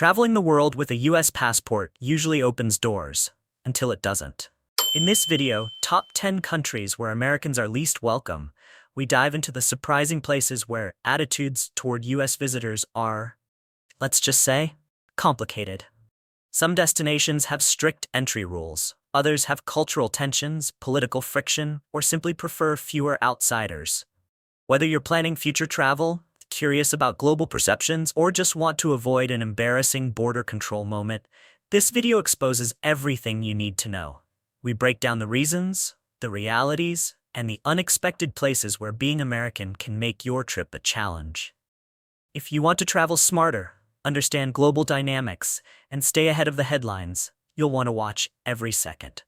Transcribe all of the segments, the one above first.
Traveling the world with a US passport usually opens doors, until it doesn't. In this video, Top 10 Countries Where Americans Are Least Welcome, we dive into the surprising places where attitudes toward US visitors are, let's just say, complicated. Some destinations have strict entry rules, others have cultural tensions, political friction, or simply prefer fewer outsiders. Whether you're planning future travel, curious about global perceptions, or just want to avoid an embarrassing border control moment, this video exposes everything you need to know. We break down the reasons, the realities, and the unexpected places where being American can make your trip a challenge. If you want to travel smarter, understand global dynamics, and stay ahead of the headlines, you'll want to watch every second.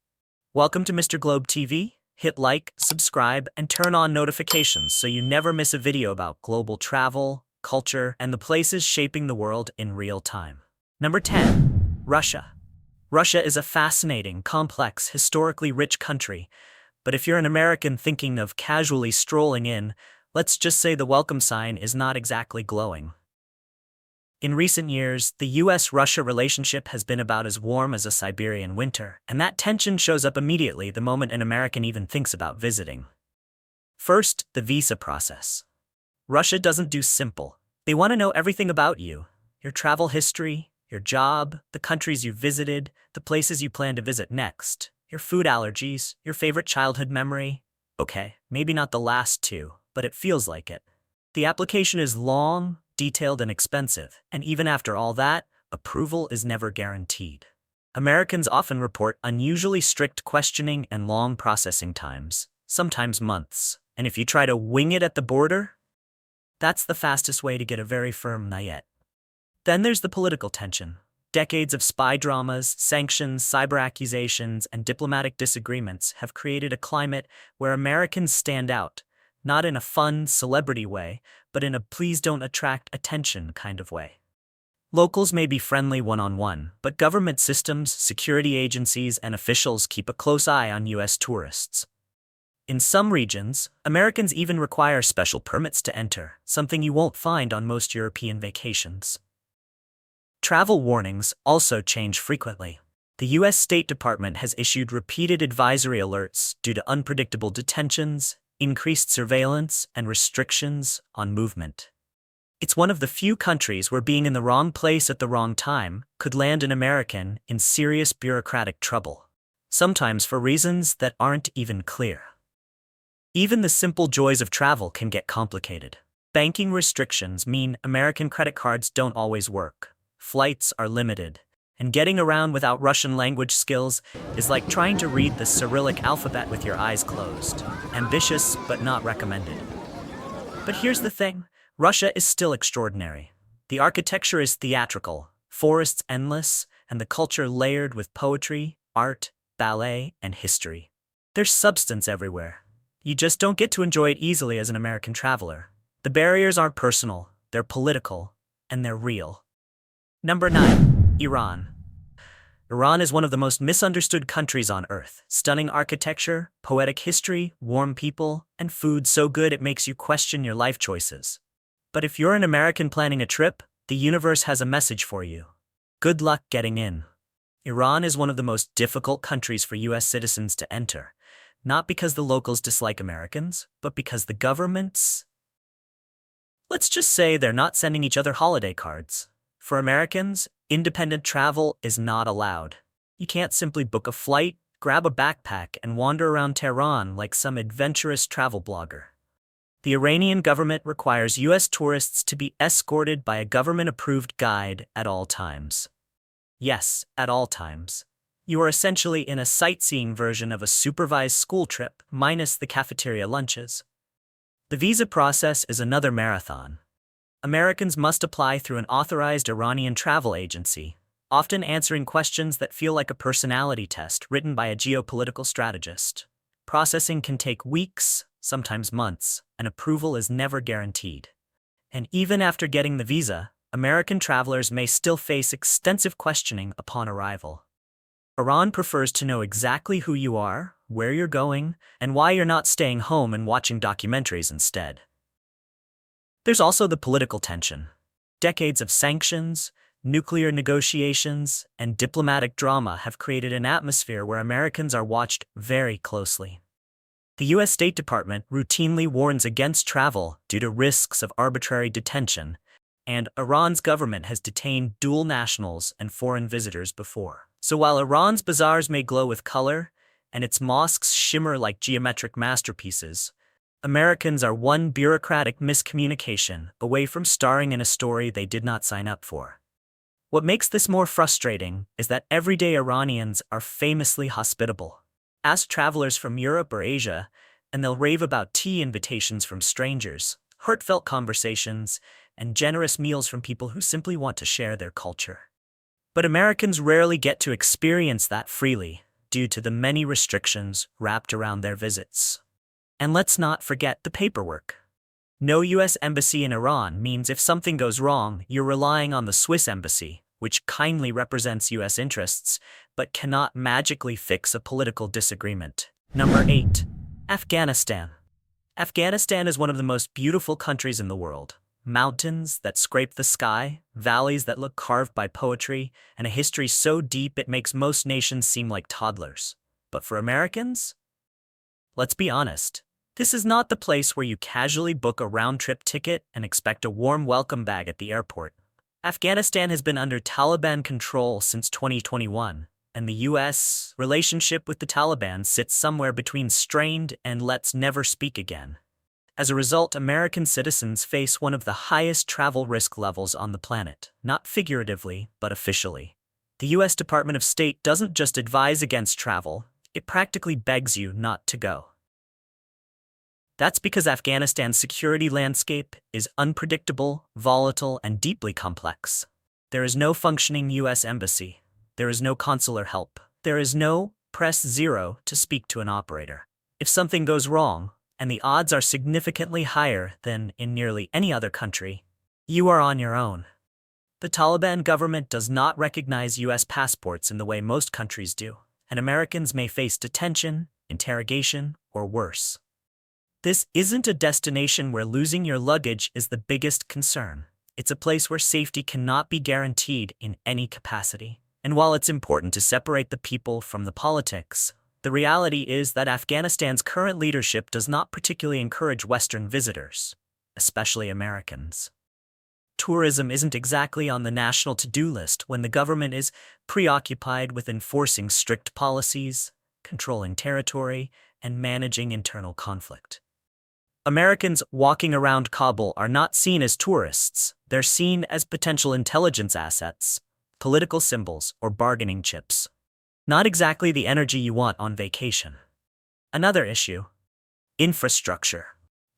Welcome to Mr. Globe TV. Hit like, subscribe, and turn on notifications so you never miss a video about global travel, culture, and the places shaping the world in real time. Number 10. Russia. Russia is a fascinating, complex, historically rich country, but if you're an American thinking of casually strolling in, let's just say the welcome sign is not exactly glowing. In recent years, the US-Russia relationship has been about as warm as a Siberian winter, and that tension shows up immediately the moment an American even thinks about visiting. First, the visa process. Russia doesn't do simple. They want to know everything about you: your travel history, your job, the countries you've visited, the places you plan to visit next, your food allergies, your favorite childhood memory. Okay, maybe not the last two, but it feels like it. The application is long, detailed, and expensive, and even after all that, approval is never guaranteed. Americans often report unusually strict questioning and long processing times, sometimes months, and if you try to wing it at the border, that's the fastest way to get a very firm "not." Then there's the political tension. Decades of spy dramas, sanctions, cyber accusations, and diplomatic disagreements have created a climate where Americans stand out, not in a fun, celebrity way, but in a please don't attract attention kind of way. Locals may be friendly one-on-one, but government systems, security agencies, and officials keep a close eye on US tourists. In some regions, Americans even require special permits to enter, something you won't find on most European vacations. Travel warnings also change frequently. The US State Department has issued repeated advisory alerts due to unpredictable detentions, increased surveillance, and restrictions on movement. It's one of the few countries where being in the wrong place at the wrong time could land an American in serious bureaucratic trouble, sometimes for reasons that aren't even clear. Even the simple joys of travel can get complicated. Banking restrictions mean American credit cards don't always work, flights are limited, and getting around without Russian language skills is like trying to read the Cyrillic alphabet with your eyes closed. Ambitious, but not recommended. But here's the thing, Russia is still extraordinary. The architecture is theatrical, forests endless, and the culture layered with poetry, art, ballet, and history. There's substance everywhere. You just don't get to enjoy it easily as an American traveler. The barriers aren't personal, they're political, and they're real. Number 9. Iran. Iran is one of the most misunderstood countries on earth. Stunning architecture, poetic history, warm people, and food so good it makes you question your life choices. But if you're an American planning a trip, the universe has a message for you. Good luck getting in. Iran is one of the most difficult countries for US citizens to enter, not because the locals dislike Americans, but because the governments, let's just say, they're not sending each other holiday cards. For Americans, independent travel is not allowed. You can't simply book a flight, grab a backpack, and wander around Tehran like some adventurous travel blogger. The Iranian government requires US tourists to be escorted by a government-approved guide at all times. Yes, at all times. You are essentially in a sightseeing version of a supervised school trip, minus the cafeteria lunches. The visa process is another marathon. Americans must apply through an authorized Iranian travel agency, often answering questions that feel like a personality test written by a geopolitical strategist. Processing can take weeks, sometimes months, and approval is never guaranteed. And even after getting the visa, American travelers may still face extensive questioning upon arrival. Iran prefers to know exactly who you are, where you're going, and why you're not staying home and watching documentaries instead. There's also the political tension. Decades of sanctions, Nuclear negotiations and diplomatic drama have created an atmosphere where Americans are watched very closely. The U.S. State Department routinely warns against travel due to risks of arbitrary detention, and Iran's government has detained dual nationals and foreign visitors before. So while Iran's bazaars may glow with color, and its mosques shimmer like geometric masterpieces, Americans are one bureaucratic miscommunication away from starring in a story they did not sign up for. What makes this more frustrating is that everyday Iranians are famously hospitable. Ask travelers from Europe or Asia, and they'll rave about tea invitations from strangers, heartfelt conversations, and generous meals from people who simply want to share their culture. But Americans rarely get to experience that freely due to the many restrictions wrapped around their visits. And let's not forget the paperwork. No U.S. embassy in Iran means if something goes wrong, you're relying on the Swiss embassy, which kindly represents U.S. interests, but cannot magically fix a political disagreement. Number 8. Afghanistan. Afghanistan is one of the most beautiful countries in the world. Mountains that scrape the sky, valleys that look carved by poetry, and a history so deep it makes most nations seem like toddlers. But for Americans? Let's be honest. This is not the place where you casually book a round-trip ticket and expect a warm welcome bag at the airport. Afghanistan has been under Taliban control since 2021, and the U.S. relationship with the Taliban sits somewhere between strained and let's never speak again. As a result, American citizens face one of the highest travel risk levels on the planet, not figuratively, but officially. The U.S. Department of State doesn't just advise against travel, it practically begs you not to go. That's because Afghanistan's security landscape is unpredictable, volatile, and deeply complex. There is no functioning U.S. embassy. There is no consular help. There is no press zero to speak to an operator. If something goes wrong, and the odds are significantly higher than in nearly any other country, you are on your own. The Taliban government does not recognize U.S. passports in the way most countries do, and Americans may face detention, interrogation, or worse. This isn't a destination where losing your luggage is the biggest concern. It's a place where safety cannot be guaranteed in any capacity. And while it's important to separate the people from the politics, the reality is that Afghanistan's current leadership does not particularly encourage Western visitors, especially Americans. Tourism isn't exactly on the national to-do list when the government is preoccupied with enforcing strict policies, controlling territory, and managing internal conflict. Americans walking around Kabul are not seen as tourists, they're seen as potential intelligence assets, political symbols, or bargaining chips. Not exactly the energy you want on vacation. Another issue: infrastructure.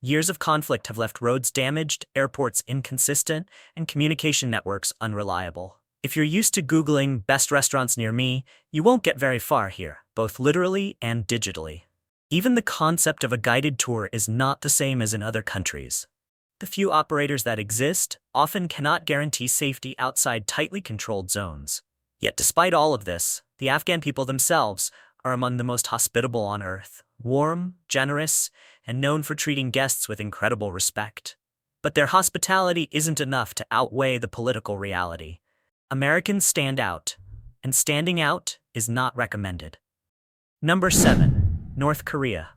Years of conflict have left roads damaged, airports inconsistent, and communication networks unreliable. If you're used to Googling best restaurants near me, you won't get very far here, both literally and digitally. Even the concept of a guided tour is not the same as in other countries. The few operators that exist often cannot guarantee safety outside tightly controlled zones. Yet despite all of this, the Afghan people themselves are among the most hospitable on earth, warm, generous, and known for treating guests with incredible respect. But their hospitality isn't enough to outweigh the political reality. Americans stand out, and standing out is not recommended. Number 7. North Korea.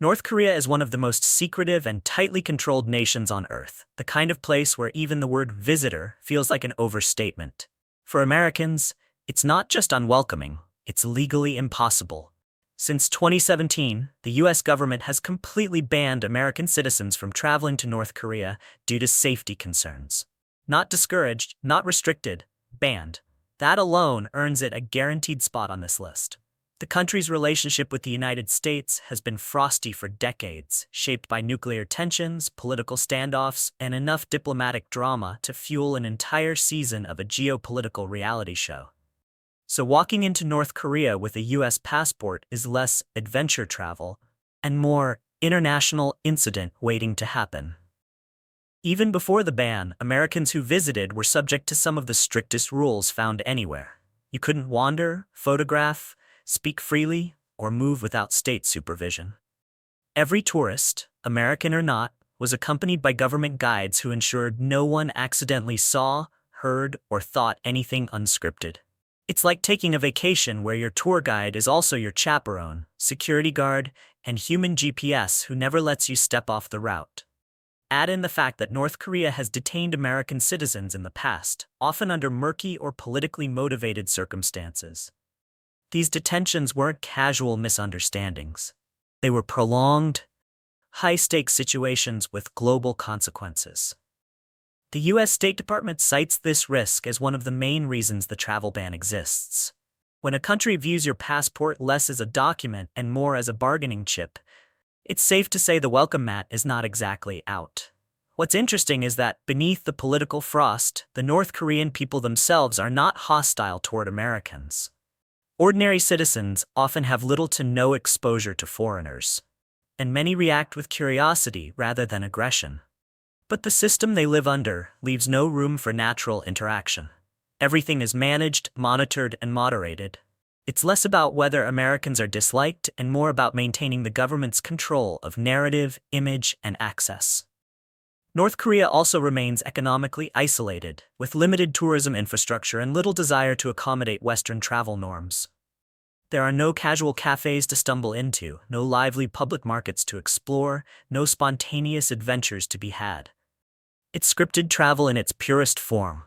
North Korea is one of the most secretive and tightly controlled nations on Earth, the kind of place where even the word visitor feels like an overstatement. For Americans, it's not just unwelcoming, it's legally impossible. Since 2017, the U.S. government has completely banned American citizens from traveling to North Korea due to safety concerns. Not discouraged, not restricted, banned. That alone earns it a guaranteed spot on this list. The country's relationship with the United States has been frosty for decades, shaped by nuclear tensions, political standoffs, and enough diplomatic drama to fuel an entire season of a geopolitical reality show. So walking into North Korea with a U.S. passport is less adventure travel and more international incident waiting to happen. Even before the ban, Americans who visited were subject to some of the strictest rules found anywhere. You couldn't wander, photograph, speak freely, or move without state supervision. Every tourist, American or not, was accompanied by government guides who ensured no one accidentally saw, heard, or thought anything unscripted. It's like taking a vacation where your tour guide is also your chaperone, security guard, and human GPS who never lets you step off the route. Add in the fact that North Korea has detained American citizens in the past, often under murky or politically motivated circumstances. These detentions weren't casual misunderstandings. They were prolonged, high-stakes situations with global consequences. The U.S. State Department cites this risk as one of the main reasons the travel ban exists. When a country views your passport less as a document and more as a bargaining chip, it's safe to say the welcome mat is not exactly out. What's interesting is that, beneath the political frost, the North Korean people themselves are not hostile toward Americans. Ordinary citizens often have little to no exposure to foreigners, and many react with curiosity rather than aggression. But the system they live under leaves no room for natural interaction. Everything is managed, monitored, and moderated. It's less about whether Americans are disliked and more about maintaining the government's control of narrative, image, and access. North Korea also remains economically isolated, with limited tourism infrastructure and little desire to accommodate Western travel norms. There are no casual cafes to stumble into, no lively public markets to explore, no spontaneous adventures to be had. It's scripted travel in its purest form,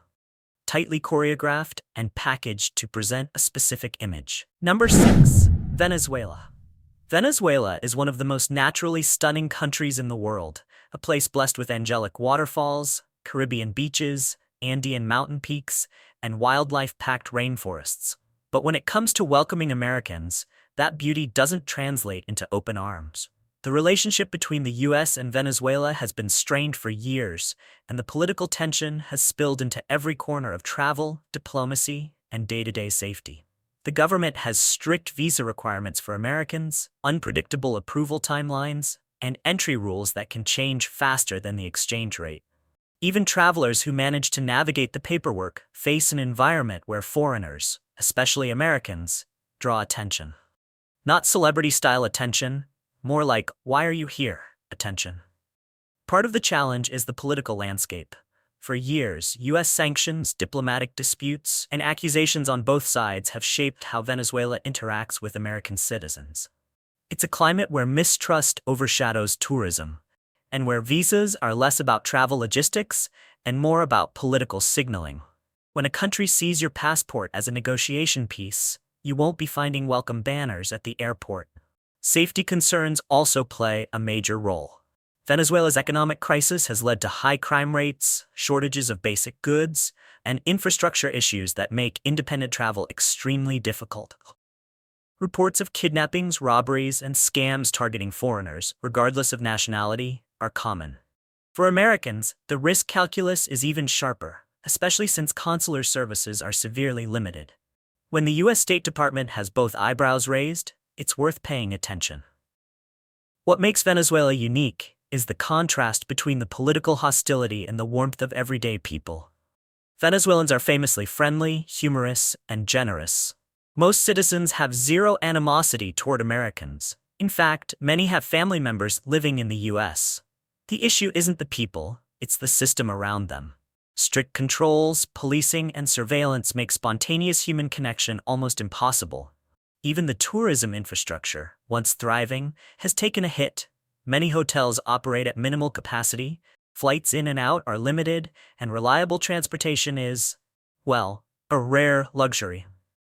tightly choreographed and packaged to present a specific image. Number 6. Venezuela. Venezuela is one of the most naturally stunning countries in the world, a place blessed with angelic waterfalls, Caribbean beaches, Andean mountain peaks, and wildlife-packed rainforests. But when it comes to welcoming Americans, that beauty doesn't translate into open arms. The relationship between the U.S. and Venezuela has been strained for years, and the political tension has spilled into every corner of travel, diplomacy, and day-to-day safety. The government has strict visa requirements for Americans, unpredictable approval timelines, and entry rules that can change faster than the exchange rate. Even travelers who manage to navigate the paperwork face an environment where foreigners, especially Americans, draw attention. Not celebrity-style attention, more like, "Why are you here?" attention. Part of the challenge is the political landscape. For years, U.S. sanctions, diplomatic disputes, and accusations on both sides have shaped how Venezuela interacts with American citizens. It's a climate where mistrust overshadows tourism, and where visas are less about travel logistics and more about political signaling. When a country sees your passport as a negotiation piece, you won't be finding welcome banners at the airport. Safety concerns also play a major role. Venezuela's economic crisis has led to high crime rates, shortages of basic goods, and infrastructure issues that make independent travel extremely difficult. Reports of kidnappings, robberies, and scams targeting foreigners, regardless of nationality, are common. For Americans, the risk calculus is even sharper, especially since consular services are severely limited. When the U.S. State Department has both eyebrows raised, it's worth paying attention. What makes Venezuela unique is the contrast between the political hostility and the warmth of everyday people. Venezuelans are famously friendly, humorous, and generous. Most citizens have zero animosity toward Americans. In fact, many have family members living in the U.S. The issue isn't the people, it's the system around them. Strict controls, policing, and surveillance make spontaneous human connection almost impossible. Even the tourism infrastructure, once thriving, has taken a hit. Many hotels operate at minimal capacity, flights in and out are limited, and reliable transportation is, well, a rare luxury.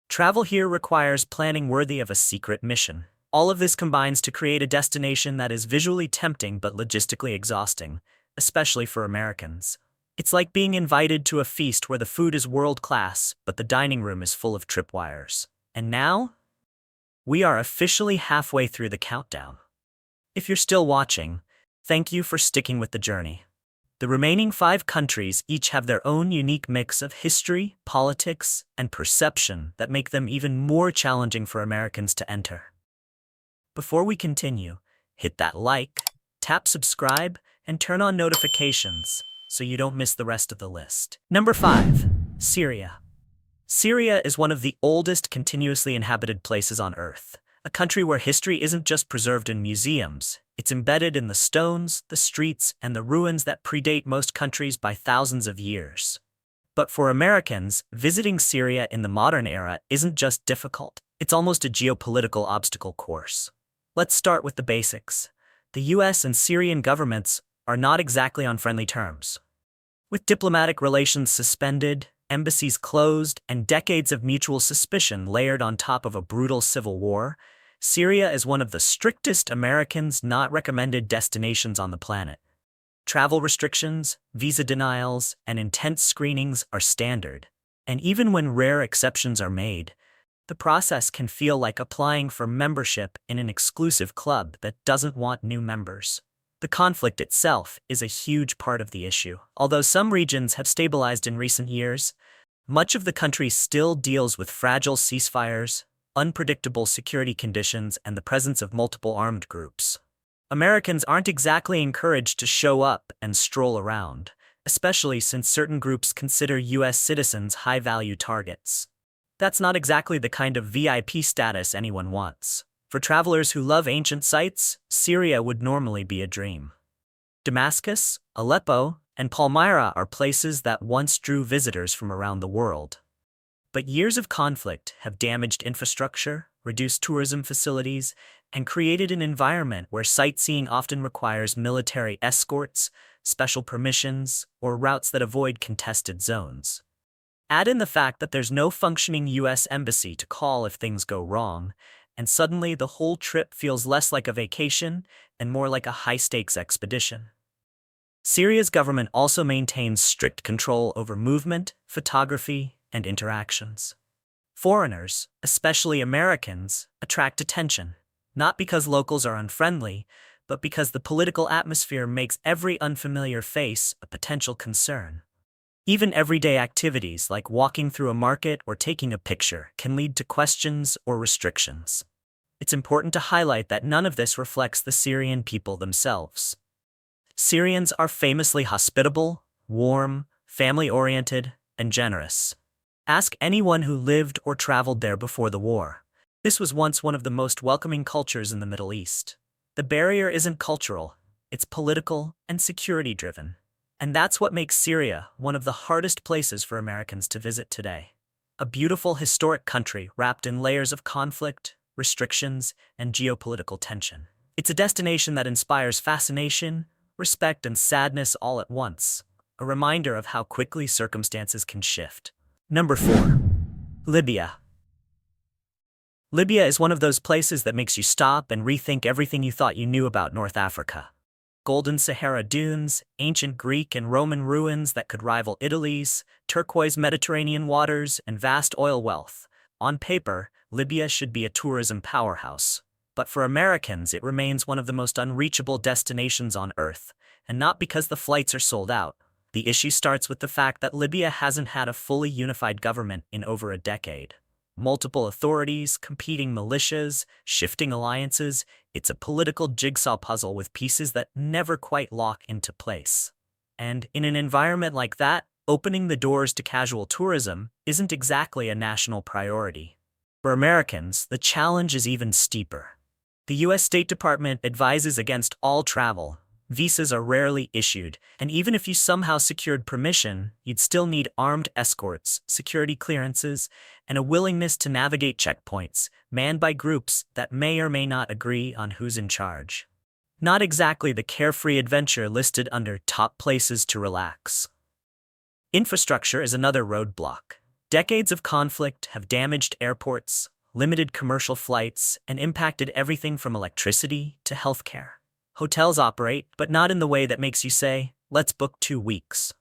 Travel here requires planning worthy of a secret mission. All of this combines to create a destination that is visually tempting but logistically exhausting, especially for Americans. It's like being invited to a feast where the food is world-class, but the dining room is full of tripwires. And now, we are officially halfway through the countdown. If you're still watching, thank you for sticking with the journey. The remaining 5 countries each have their own unique mix of history, politics, and perception that make them even more challenging for Americans to enter. Before we continue, hit that like, tap subscribe, and turn on notifications so you don't miss the rest of the list. Number 5. Syria. Syria is one of the oldest continuously inhabited places on Earth, a country where history isn't just preserved in museums, it's embedded in the stones, the streets, and the ruins that predate most countries by thousands of years. But for Americans, visiting Syria in the modern era isn't just difficult, it's almost a geopolitical obstacle course. Let's start with the basics. The US and Syrian governments are not exactly on friendly terms. With diplomatic relations suspended, embassies closed, and decades of mutual suspicion layered on top of a brutal civil war, Syria is one of the strictest Americans not recommended destinations on the planet. Travel restrictions, visa denials, and intense screenings are standard. And even when rare exceptions are made, the process can feel like applying for membership in an exclusive club that doesn't want new members. The conflict itself is a huge part of the issue. Although some regions have stabilized in recent years, much of the country still deals with fragile ceasefires, unpredictable security conditions, and the presence of multiple armed groups. Americans aren't exactly encouraged to show up and stroll around, especially since certain groups consider U.S. citizens high-value targets. That's not exactly the kind of VIP status anyone wants. For travelers who love ancient sites, Syria would normally be a dream. Damascus, Aleppo, and Palmyra are places that once drew visitors from around the world. But years of conflict have damaged infrastructure, reduced tourism facilities, and created an environment where sightseeing often requires military escorts, special permissions, or routes that avoid contested zones. Add in the fact that there's no functioning U.S. embassy to call if things go wrong, and suddenly the whole trip feels less like a vacation and more like a high-stakes expedition. Syria's government also maintains strict control over movement, photography, and interactions. Foreigners, especially Americans, attract attention, not because locals are unfriendly, but because the political atmosphere makes every unfamiliar face a potential concern. Even everyday activities like walking through a market or taking a picture can lead to questions or restrictions. It's important to highlight that none of this reflects the Syrian people themselves. Syrians are famously hospitable, warm, family-oriented, and generous. Ask anyone who lived or traveled there before the war. This was once one of the most welcoming cultures in the Middle East. The barrier isn't cultural, it's political and security-driven. And that's what makes Syria one of the hardest places for Americans to visit today. A beautiful historic country wrapped in layers of conflict, restrictions, and geopolitical tension. It's a destination that inspires fascination, respect, and sadness all at once, a reminder of how quickly circumstances can shift. Number 4. Libya. Libya is one of those places that makes you stop and rethink everything you thought you knew about North Africa. Golden Sahara dunes, ancient Greek and Roman ruins that could rival Italy's, turquoise Mediterranean waters, and vast oil wealth. On paper, Libya should be a tourism powerhouse. But for Americans, it remains one of the most unreachable destinations on Earth, and not because the flights are sold out. The issue starts with the fact that Libya hasn't had a fully unified government in over a decade. Multiple authorities, competing militias, shifting alliances, it's a political jigsaw puzzle with pieces that never quite lock into place. And in an environment like that, opening the doors to casual tourism isn't exactly a national priority. For Americans, the challenge is even steeper. The U.S. State Department advises against all travel. Visas are rarely issued, and even if you somehow secured permission, you'd still need armed escorts, security clearances, and a willingness to navigate checkpoints, manned by groups that may or may not agree on who's in charge. Not exactly the carefree adventure listed under top places to relax. Infrastructure is another roadblock. Decades of conflict have damaged airports, limited commercial flights, and impacted everything from electricity to healthcare. Hotels operate, but not in the way that makes you say, let's book 2 weeks.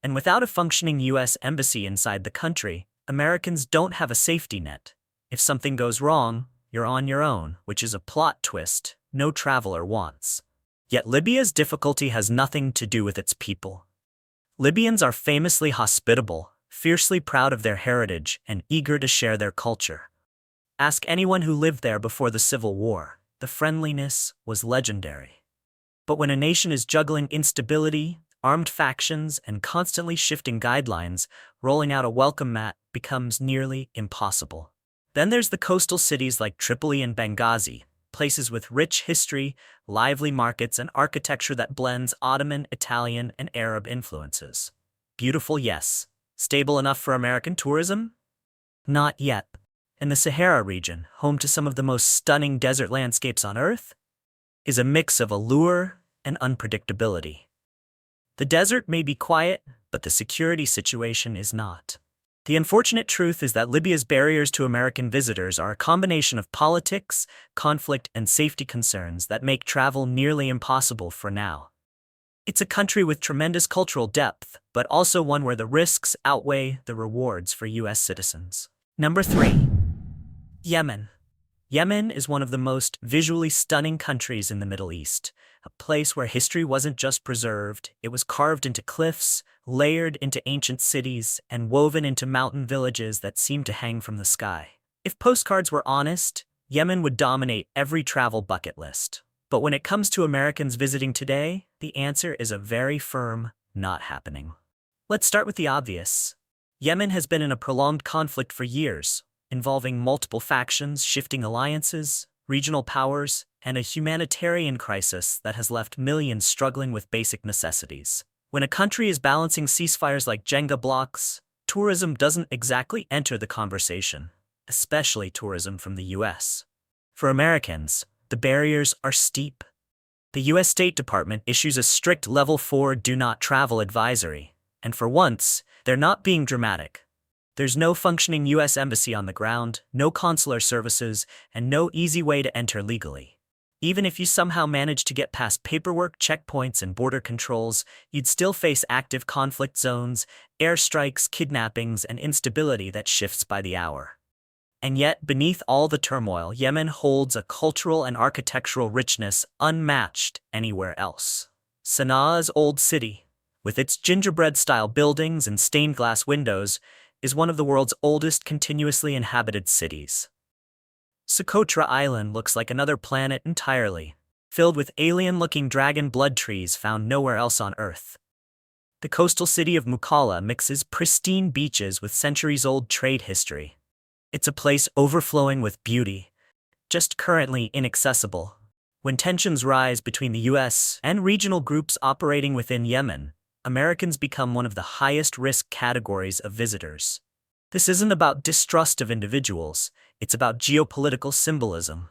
And without a functioning U.S. embassy inside the country, Americans don't have a safety net. If something goes wrong, you're on your own, which is a plot twist no traveler wants. Yet Libya's difficulty has nothing to do with its people. Libyans are famously hospitable, fiercely proud of their heritage, and eager to share their culture. Ask anyone who lived there before the Civil War. The friendliness was legendary. But when a nation is juggling instability, armed factions, and constantly shifting guidelines, rolling out a welcome mat becomes nearly impossible. Then there's the coastal cities like Tripoli and Benghazi, places with rich history, lively markets, and architecture that blends Ottoman, Italian, and Arab influences. Beautiful, yes, Stable enough for American tourism? Not yet. And the Sahara region, home to some of the most stunning desert landscapes on Earth, is a mix of allure and unpredictability. The desert may be quiet, but the security situation is not. The unfortunate truth is that Libya's barriers to American visitors are a combination of politics, conflict, and safety concerns that make travel nearly impossible for now. It's a country with tremendous cultural depth, but also one where the risks outweigh the rewards for U.S. citizens. Number 3. Yemen. Yemen is one of the most visually stunning countries in the Middle East, a place where history wasn't just preserved, it was carved into cliffs, layered into ancient cities, and woven into mountain villages that seemed to hang from the sky. If postcards were honest, Yemen would dominate every travel bucket list. But when it comes to Americans visiting today, the answer is a very firm, not happening. Let's start with the obvious. Yemen has been in a prolonged conflict for years, involving multiple factions, shifting alliances, regional powers, and a humanitarian crisis that has left millions struggling with basic necessities. When a country is balancing ceasefires like Jenga blocks, tourism doesn't exactly enter the conversation, especially tourism from the U.S. For Americans, the barriers are steep. The U.S. State Department issues a strict Level 4 do not travel advisory, and for once, they're not being dramatic. There's no functioning U.S. embassy on the ground, no consular services, and no easy way to enter legally. Even if you somehow manage to get past paperwork, checkpoints, and border controls, you'd still face active conflict zones, airstrikes, kidnappings, and instability that shifts by the hour. And yet, beneath all the turmoil, Yemen holds a cultural and architectural richness unmatched anywhere else. Sanaa's old city, with its gingerbread-style buildings and stained glass windows, is one of the world's oldest continuously inhabited cities. Socotra Island looks like another planet entirely, filled with alien-looking dragon blood trees found nowhere else on Earth. The coastal city of Mukalla mixes pristine beaches with centuries-old trade history. It's a place overflowing with beauty, just currently inaccessible. When tensions rise between the U.S. and regional groups operating within Yemen, Americans become one of the highest risk categories of visitors. This isn't about distrust of individuals, it's about geopolitical symbolism.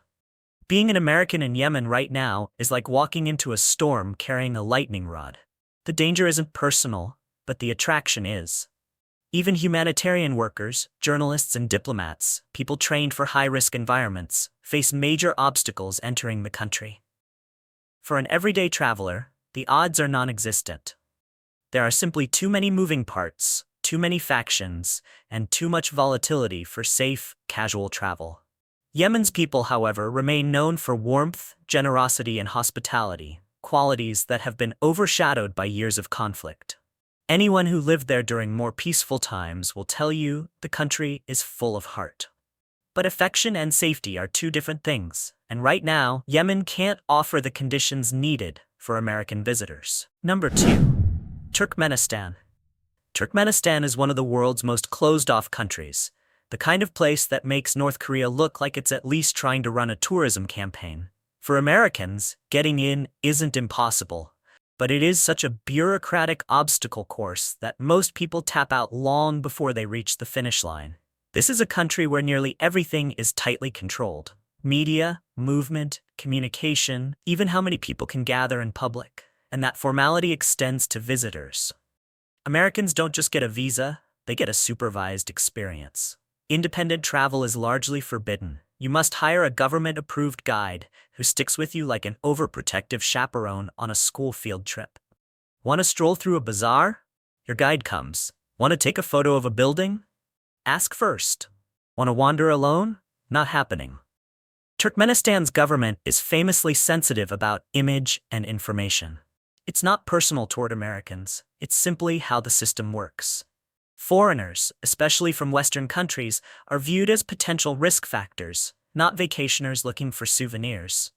Being an American in Yemen right now is like walking into a storm carrying a lightning rod. The danger isn't personal, but the attraction is. Even humanitarian workers, journalists, and diplomats, people trained for high-risk environments, face major obstacles entering the country. For an everyday traveler, the odds are non-existent. There are simply too many moving parts, too many factions, and too much volatility for safe, casual travel. Yemen's people, however, remain known for warmth, generosity, and hospitality, qualities that have been overshadowed by years of conflict. Anyone who lived there during more peaceful times will tell you the country is full of heart. But affection and safety are two different things, and right now, Yemen can't offer the conditions needed for American visitors. Number 2. Turkmenistan. Turkmenistan is one of the world's most closed-off countries, the kind of place that makes North Korea look like it's at least trying to run a tourism campaign. For Americans, getting in isn't impossible, but it is such a bureaucratic obstacle course that most people tap out long before they reach the finish line. This is a country where nearly everything is tightly controlled. Media, movement, communication, even how many people can gather in public. And that formality extends to visitors. Americans don't just get a visa, they get a supervised experience. Independent travel is largely forbidden. You must hire a government-approved guide who sticks with you like an overprotective chaperone on a school field trip. Want to stroll through a bazaar? Your guide comes. Want to take a photo of a building? Ask first. Want to wander alone? Not happening. Turkmenistan's government is famously sensitive about image and information. It's not personal toward Americans, it's simply how the system works. Foreigners, especially from Western countries, are viewed as potential risk factors, not vacationers looking for souvenirs.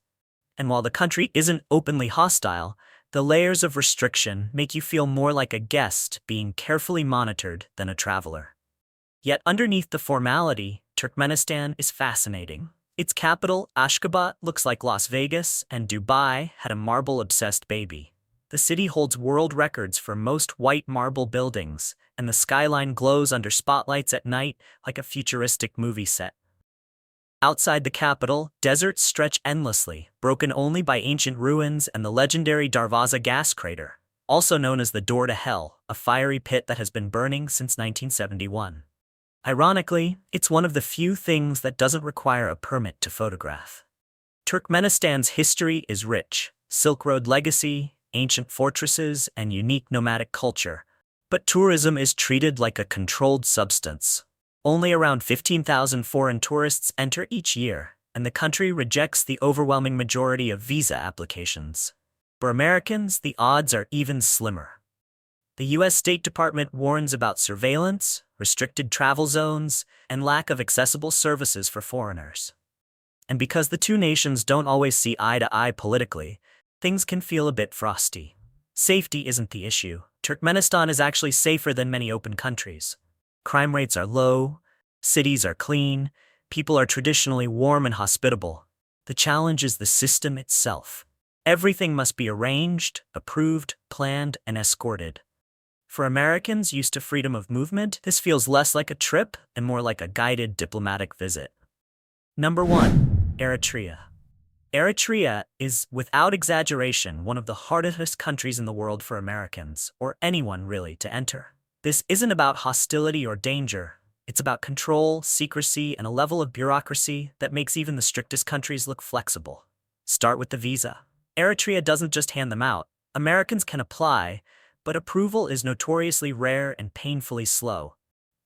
And while the country isn't openly hostile, the layers of restriction make you feel more like a guest being carefully monitored than a traveler. Yet underneath the formality, Turkmenistan is fascinating. Its capital, Ashgabat, looks like Las Vegas, and Dubai had a marble-obsessed baby. The city holds world records for most white marble buildings, and the skyline glows under spotlights at night like a futuristic movie set. Outside the capital, deserts stretch endlessly, broken only by ancient ruins and the legendary Darvaza gas crater, also known as the Door to Hell, a fiery pit that has been burning since 1971. Ironically, it's one of the few things that doesn't require a permit to photograph. Turkmenistan's history is rich: Silk Road legacy, ancient fortresses, and unique nomadic culture. But tourism is treated like a controlled substance. Only around 15,000 foreign tourists enter each year, and the country rejects the overwhelming majority of visa applications. For Americans, the odds are even slimmer. The U.S. State Department warns about surveillance, restricted travel zones, and lack of accessible services for foreigners. And because the two nations don't always see eye to eye politically, things can feel a bit frosty. Safety isn't the issue. Turkmenistan is actually safer than many open countries. Crime rates are low, cities are clean, people are traditionally warm and hospitable. The challenge is the system itself. Everything must be arranged, approved, planned, and escorted. For Americans used to freedom of movement, this feels less like a trip and more like a guided diplomatic visit. Number 1. Eritrea. Eritrea is, without exaggeration, one of the hardest countries in the world for Americans, or anyone really, to enter. This isn't about hostility or danger. It's about control, secrecy, and a level of bureaucracy that makes even the strictest countries look flexible. Start with the visa. Eritrea doesn't just hand them out. Americans can apply, but approval is notoriously rare and painfully slow.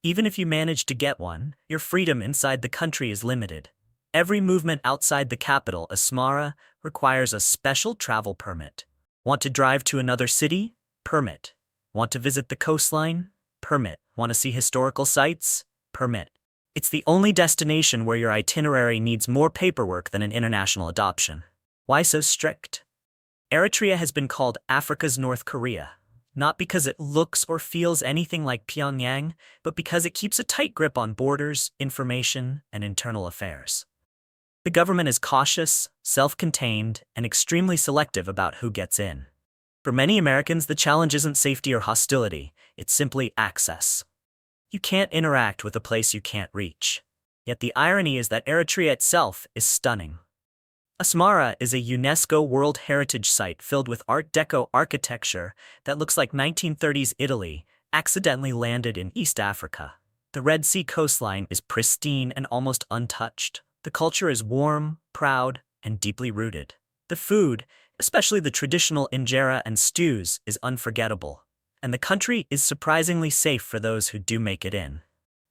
Even if you manage to get one, your freedom inside the country is limited. Every movement outside the capital, Asmara, requires a special travel permit. Want to drive to another city? Permit. Want to visit the coastline? Permit. Want to see historical sites? Permit. It's the only destination where your itinerary needs more paperwork than an international adoption. Why so strict? Eritrea has been called Africa's North Korea, not because it looks or feels anything like Pyongyang, but because it keeps a tight grip on borders, information, and internal affairs. The government is cautious, self-contained, and extremely selective about who gets in. For many Americans, the challenge isn't safety or hostility, it's simply access. You can't interact with a place you can't reach. Yet the irony is that Eritrea itself is stunning. Asmara is a UNESCO World Heritage Site filled with Art Deco architecture that looks like 1930s Italy, accidentally landed in East Africa. The Red Sea coastline is pristine and almost untouched. The culture is warm, proud, and deeply rooted. The food, especially the traditional injera and stews, is unforgettable. And the country is surprisingly safe for those who do make it in.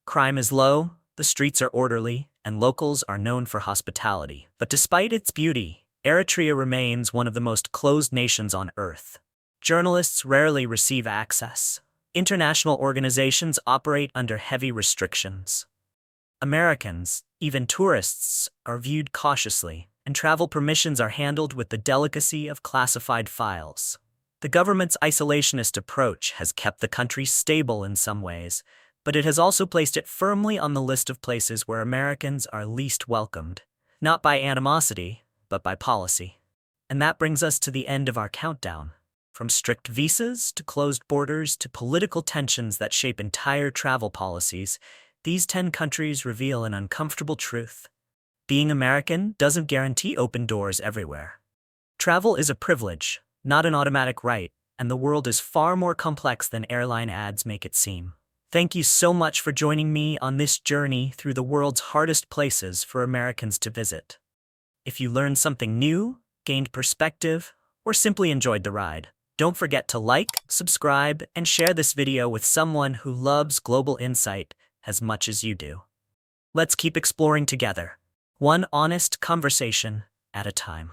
Crime is low, the streets are orderly, and locals are known for hospitality. But despite its beauty, Eritrea remains one of the most closed nations on Earth. Journalists rarely receive access. International organizations operate under heavy restrictions. Americans, even tourists, are viewed cautiously, and travel permissions are handled with the delicacy of classified files. The government's isolationist approach has kept the country stable in some ways, but it has also placed it firmly on the list of places where Americans are least welcomed, not by animosity, but by policy. And that brings us to the end of our countdown. From strict visas to closed borders to political tensions that shape entire travel policies, these 10 countries reveal an uncomfortable truth. Being American doesn't guarantee open doors everywhere. Travel is a privilege, not an automatic right, and the world is far more complex than airline ads make it seem. Thank you so much for joining me on this journey through the world's hardest places for Americans to visit. If you learned something new, gained perspective, or simply enjoyed the ride, don't forget to like, subscribe, and share this video with someone who loves global insight as much as you do. Let's keep exploring together, one honest conversation at a time.